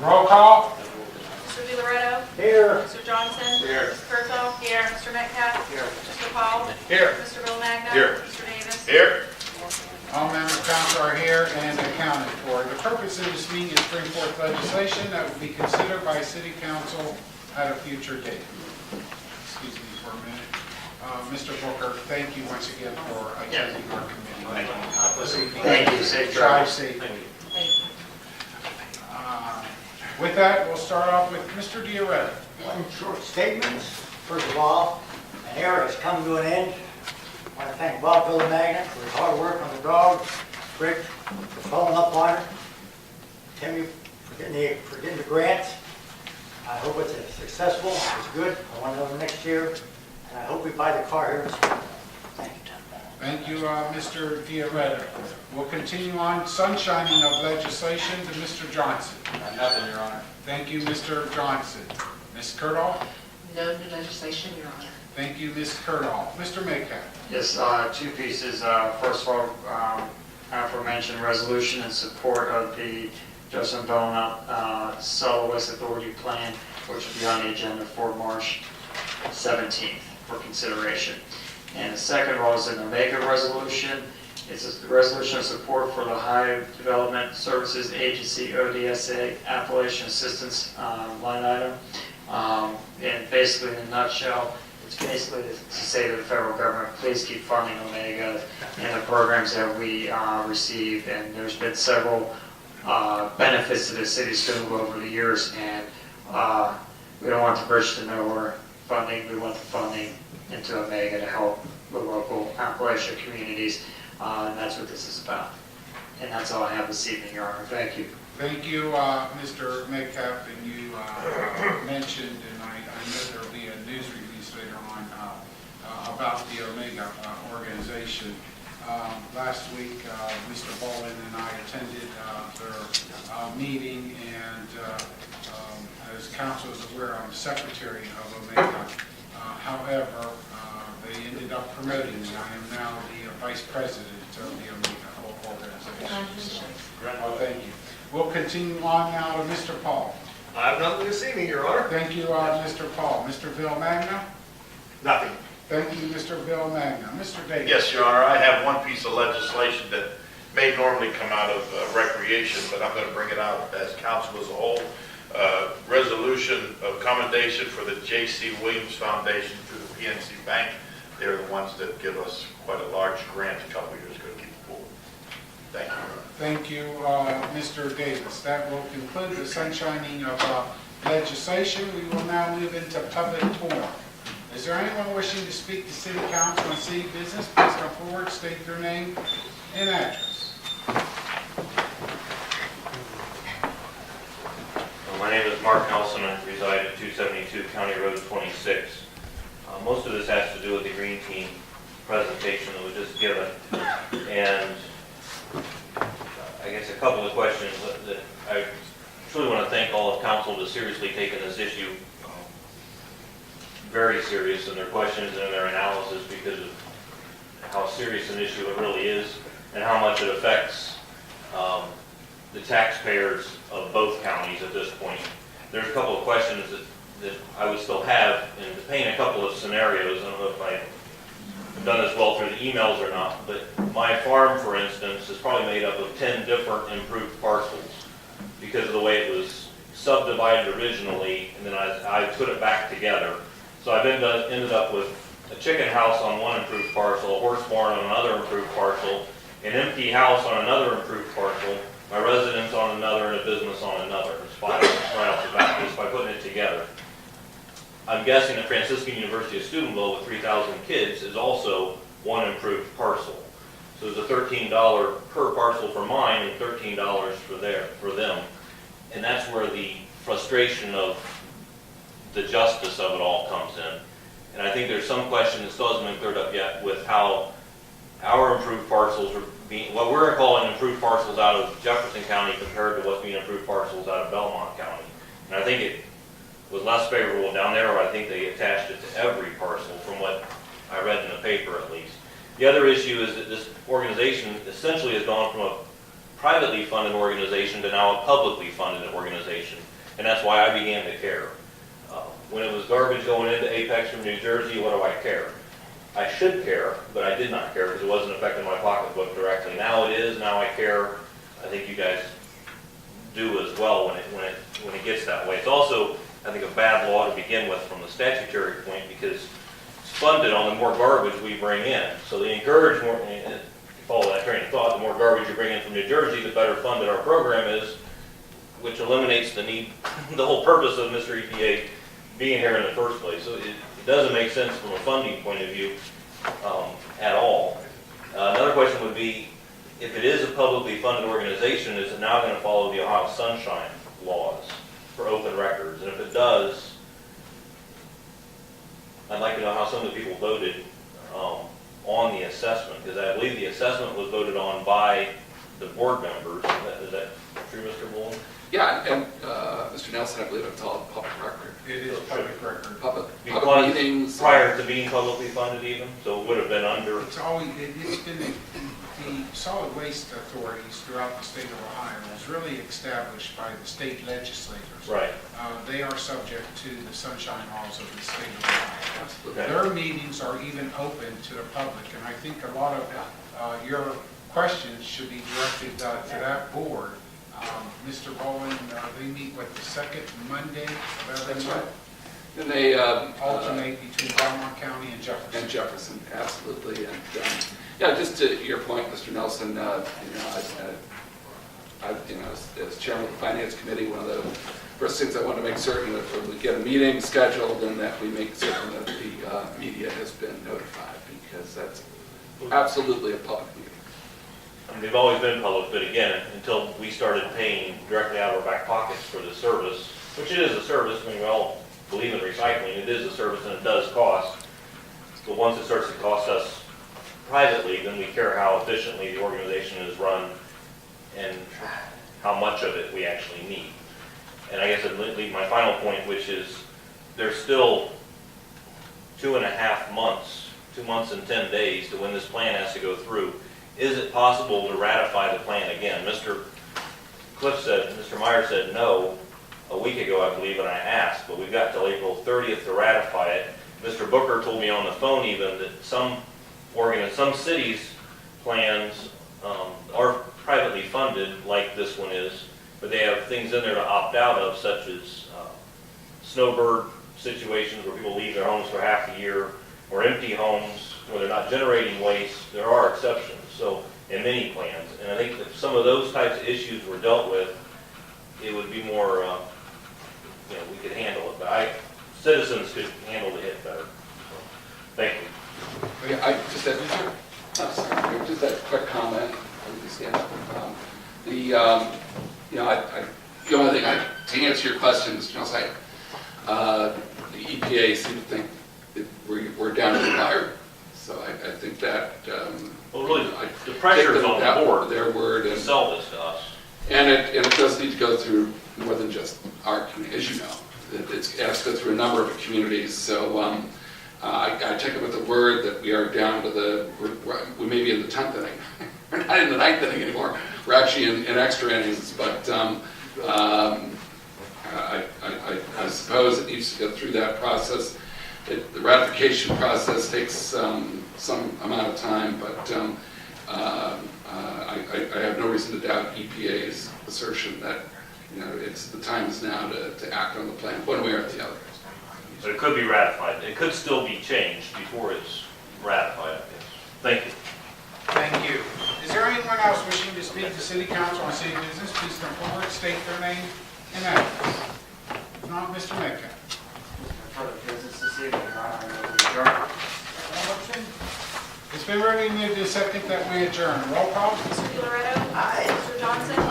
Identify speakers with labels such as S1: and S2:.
S1: Roll call.
S2: Mr. DiLoretto?
S3: Here.
S2: Mr. Johnson?
S3: Here.
S2: Mr. Kurtolo? Here. Mr. Metcalf?
S3: Here.
S2: Mr. Paul?
S3: Here.
S2: Mr. Bill Magna?
S3: Here.
S2: Mr. Davis?
S3: Here.
S1: All members of council are here and accounted for. The purpose of this meeting is to bring forth legislation that will be considered by City Council at a future date. Excuse me for a minute. Mr. Booker, thank you once again for attending our committee.
S3: Thank you. Safe
S1: Drive
S3: drive.
S1: safe. With that, we'll start off with Mr. Diaretta.
S4: One short statement. First of all, an era has come to an end. I want to thank Bob Magna for his hard work on the dog, Rick for following up on it, Timmy for getting the grant. I hope it's successful, it's good. I want another next year, and I hope we buy the car here. Thank you.
S1: Thank you, Mr. Diaretta. We'll continue on sunshining of legislation to Mr. Johnson.
S3: Nothing, Your Honor.
S1: Thank you, Mr. Johnson. Ms. Kurtall?
S5: No new legislation, Your Honor.
S1: Thank you, Ms. Kurtall. Mr. Metcalf?
S6: Yes, two pieces. First of all, aforementioned resolution in support of the Jefferson Belmont Solid Waste Authority plan, which will be on the agenda for March 17th for consideration. And the second was an Omega resolution. It's a resolution of support for the Ohio Development Services Agency, ODSA, Appalachian Assistance line item. And basically, in a nutshell, it's basically to say to the federal government, please keep funding Omega and the programs that we receive. And there's been several benefits to the city of Steubenville over the years, and we don't want the bridge to nowhere funding. We want the funding into Omega to help the local Appalachian communities, and that's what this is about. And that's all I have this evening, Your Honor. Thank you.
S1: Thank you, Mr. Metcalf. And you mentioned, and I know there will be a news release later on about the Omega organization. Last week, Mr. Baldwin and I attended their meeting, and as council is aware, I'm secretary of Omega. However, they ended up promoting me. I am now the vice president of the Omega organization. So, thank you. We'll continue on now to Mr. Paul.
S3: I have nothing this evening, Your Honor.
S1: Thank you, Mr. Paul. Mr. Bill Magna?
S3: Nothing.
S1: Thank you, Mr. Bill Magna. Mr. Davis?
S7: Yes, Your Honor, I have one piece of legislation that may normally come out of recreation, but I'm going to bring it out as council as a whole. Resolution of commendation for the J.C. Williams Foundation through the PNC Bank. They're the ones that give us quite a large grant a couple of years ago to keep it full. Thank you, Your Honor.
S1: Thank you, Mr. Davis. That will conclude the sunshining of legislation. We will now move into public forum. Is there anyone wishing to speak to City Council on city business? Please come forward, state your name and address.
S8: My name is Mark Nelson. I reside at 272 County Road 26. Most of this has to do with the Green Team presentation that was just given. And I guess a couple of questions that I truly want to thank all of council to seriously taking this issue very serious in their questions and in their analysis, because of how serious an issue it really is and how much it affects the taxpayers of both counties at this point. There's a couple of questions that I would still have, and to paint a couple of scenarios. I don't know if I've done this well through the emails or not, but my farm, for instance, is probably made up of 10 different improved parcels because of the way it was subdivided originally, and then I put it back together. So I've ended up with a chicken house on one improved parcel, a horse barn on another improved parcel, an empty house on another improved parcel, my residence on another, and a business on another. It's right off the bat, just by putting it together. I'm guessing that Franciscan University of Steubenville with 3,000 kids is also one improved parcel. So there's a $13 per parcel for mine and $13 for them. And that's where the frustration of the justice of it all comes in. And I think there's some question that still hasn't been cleared up yet with how our improved parcels are being, what we're calling improved parcels out of Jefferson County compared to what's being improved parcels out of Belmont County. And I think it was less favorable down there, or I think they attached it to every parcel from what I read in the paper at least. The other issue is that this organization essentially has gone from a privately funded organization to now a publicly funded organization. And that's why I began to care. When it was garbage going into Apex from New Jersey, what do I care? I should care, but I did not care because it wasn't affecting my pocketbook directly. Now it is, now I care. I think you guys do as well when it gets that way. It's also, I think, a bad law to begin with from the statutory point because it's funded on the more garbage we bring in. So they encourage more, if you follow that train of thought, the more garbage you bring in from New Jersey, the better funded our program is, which eliminates the need, the whole purpose of Mr. EPA being here in the first place. So it doesn't make sense from a funding point of view at all. Another question would be, if it is a publicly funded organization, is it now going to follow the Ohio Sunshine laws for open records? And if it does, I'd like to know how some of the people voted on the assessment, because I believe the assessment was voted on by the board members. Is that true, Mr. Bullen?
S9: Yeah, and Mr. Nelson, I believe it's all public record.
S1: It is public record.
S9: Public
S8: Because
S9: meetings.
S8: prior to being publicly funded even, so it would have been under.
S1: It's always, it's been, the solid waste authorities throughout the state of Ohio was really established by the state legislators.
S8: Right.
S1: They are subject to the sunshine laws of the state of Ohio.
S9: Absolutely.
S8: Okay.
S1: Their meetings are even open to the public, and I think a lot of your questions should be directed to that board. Mr. Bowen, they meet, what, the second Monday of every
S9: That's
S1: month?
S9: right. And they
S1: Alternate between Belmont County and Jefferson.
S9: and Jefferson, absolutely. And yeah, just to your point, Mr. Nelson, as chairman of the finance committee, one of the first things I want to make certain that when we get a meeting scheduled and that we make certain that the media has been notified, because that's absolutely a public meeting.
S8: I mean, they've always been public, but again, until we started paying directly out of our back pockets for the service, which it is a service, I mean, we all believe in recycling, it is a service and it does cost. But once it starts to cost us privately, then we care how efficiently the organization is run and how much of it we actually need. And I guess it'd lead my final point, which is there's still 2.5 months, 2 months and 10 days to when this plan has to go through. Is it possible to ratify the plan again? Mr. Meyer said no a week ago, I believe, and I asked, but we've got till April 30th to ratify it. Mr. Booker told me on the phone even that some cities' plans are privately funded, like this one is, but they have things in there to opt out of, such as snowbird situations where people leave their homes for half the year, or empty homes where they're not generating waste. There are exceptions. So, in many plans, and I think if some of those types of issues were dealt with, it would be more, we could handle it. But citizens could handle the hit better. So, thank you.
S9: Yeah, I just had, just a quick comment. The only thing to answer your question, Mr. Nelson, the EPA seemed to think that we're down to the wire. So I think that.
S8: Well, really, the pressure is on the board
S9: their word
S8: to
S9: and
S8: sell this to us.
S9: And it does need to go through more than just our community, as you know. It has to go through a number of communities. So I take it with the word that we are down to we may be in the 10th inning. We're not in the 9th inning anymore. We're actually in extra innings. But I suppose it needs to go through that process. The ratification process takes some amount of time, but I have no reason to doubt EPA's assertion that the time is now to act on the plan, one way or the other.
S8: But it could be ratified. It could still be changed before it's ratified, I guess. Thank you.
S1: Thank you. Is there anyone else wishing to speak to City Council on city business? Please come forward, state their name and address. If not, Mr. Metcalf.
S6: Further business this evening, Your Honor, I move we adjourn.
S1: It's been really moved to second that we adjourn. Roll call.
S2: Mr. Loretto.
S4: Aye.